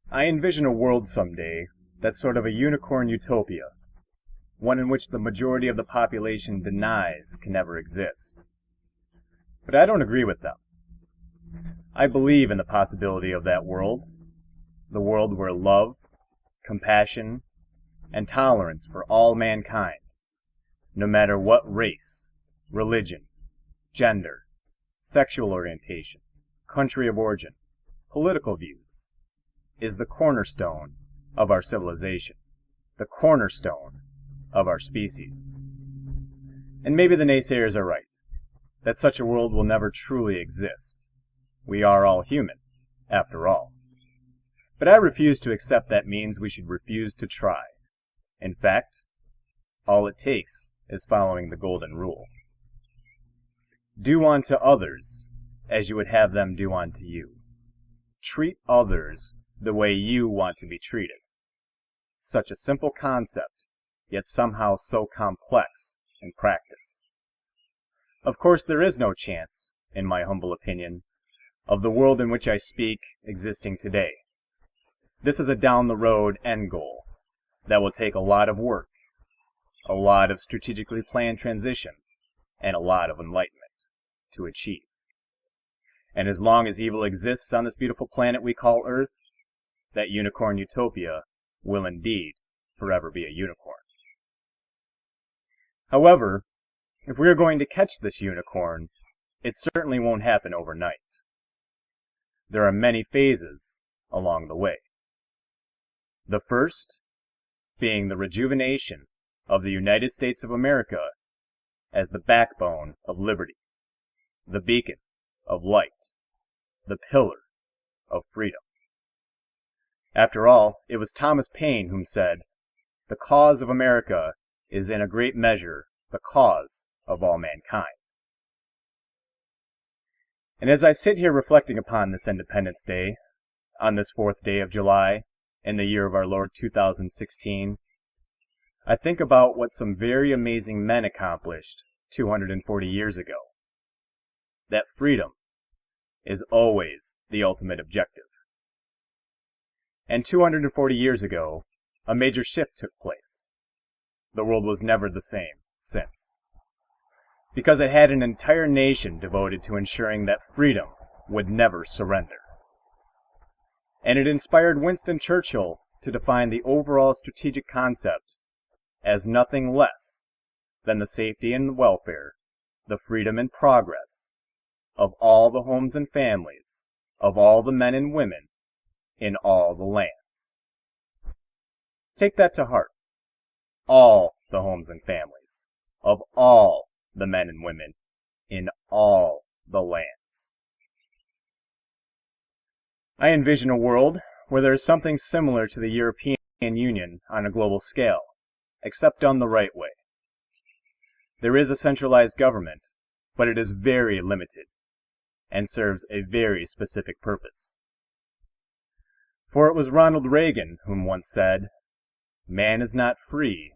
I envision a world someday that's sort of a unicorn utopia, one in which the majority of the population denies can ever exist. But I don't agree with them. I believe in the possibility of that world, the world where love, compassion, and tolerance for all mankind, no matter what race, religion, gender, sexual orientation, country of origin, political views, is the cornerstone of our civilization, the cornerstone of our species. And maybe the naysayers are right, that such a world will never truly exist. We are all human, after all. But I refuse to accept that means we should refuse to try. In fact, all it takes is following the golden rule. Do unto others as you would have them do unto you. Treat others the way you want to be treated. Such a simple concept, yet somehow so complex in practice. Of course, there is no chance, in my humble opinion, of the world in which I speak existing today. This is a down-the-road end goal that will take a lot of work, a lot of strategically planned transition, and a lot of enlightenment to achieve. And as long as evil exists on this beautiful planet we call Earth, that unicorn utopia will indeed forever be a unicorn. However, if we are going to catch this unicorn, it certainly won't happen overnight. There are many phases along the way. The first being the rejuvenation of the United States of America as the backbone of liberty, the beacon of light, the pillar of freedom. After all, it was Thomas Paine whom said, "The cause of America is in a great measure the cause of all mankind." And as I sit here reflecting upon this Independence Day, on this 4th day of July, in the year of our Lord 2016, I think about what some very amazing men accomplished 240 years ago. That freedom is always the ultimate objective. And 240 years ago, a major shift took place. The world was never the same since, because it had an entire nation devoted to ensuring that freedom would never surrender. And it inspired Winston Churchill to define the overall strategic concept as nothing less than the safety and welfare, the freedom and progress of all the homes and families, of all the men and women in all the lands. Take that to heart. All the homes and families of all the men and women in all the lands. I envision a world where there is something similar to the European Union on a global scale, except done the right way. There is a centralized government, but it is very limited and serves a very specific purpose. For it was Ronald Reagan whom once said, "Man is not free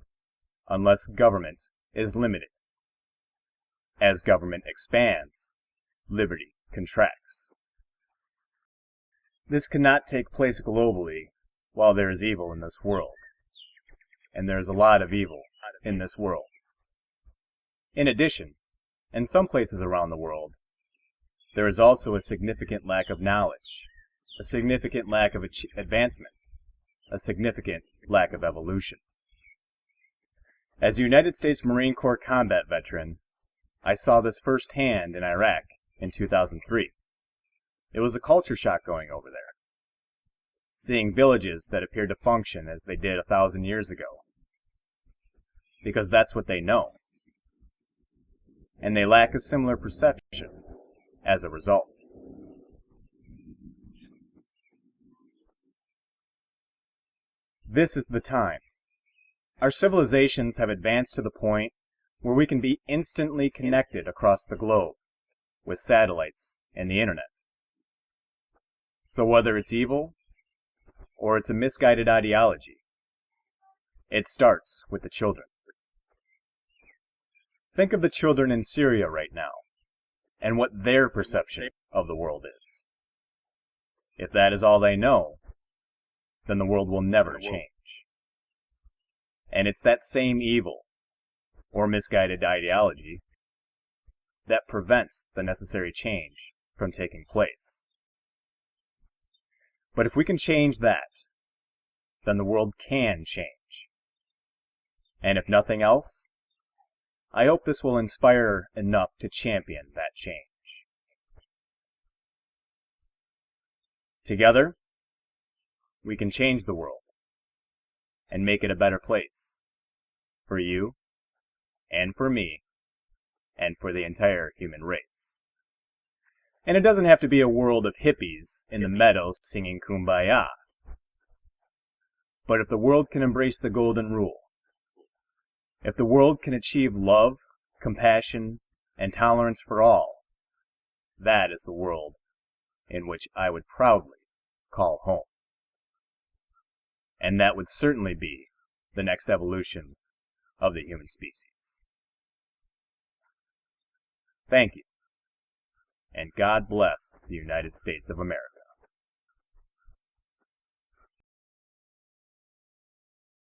unless government is limited. As government expands, liberty contracts." This cannot take place globally while there is evil in this world. And there is a lot of evil in this world. In addition, in some places around the world, there is also a significant lack of knowledge, a significant lack of advancement, a significant lack of evolution. As a United States Marine Corps combat veteran, I saw this firsthand in Iraq in 2003. It was a culture shock going over there, seeing villages that appeared to function as they did 1,000 years ago, because that's what they know, and they lack a similar perception as a result. This is the time. Our civilizations have advanced to the point where we can be instantly connected across the globe with satellites and the internet. So whether it's evil or it's a misguided ideology, it starts with the children. Think of the children in Syria right now and what their perception of the world is. If that is all they know, then the world will never change. And it's that same evil, or misguided ideology, that prevents the necessary change from taking place. But if we can change that, then the world can change. And if nothing else, I hope this will inspire enough to champion that change. Together, we can change the world and make it a better place for you and for me and for the entire human race. And it doesn't have to be a world of hippies in the meadows singing Kumbaya. But if the world can embrace the golden rule, if the world can achieve love, compassion, and tolerance for all, that is the world in which I would proudly call home. And that would certainly be the next evolution of the human species. Thank you, and God bless the United States of America.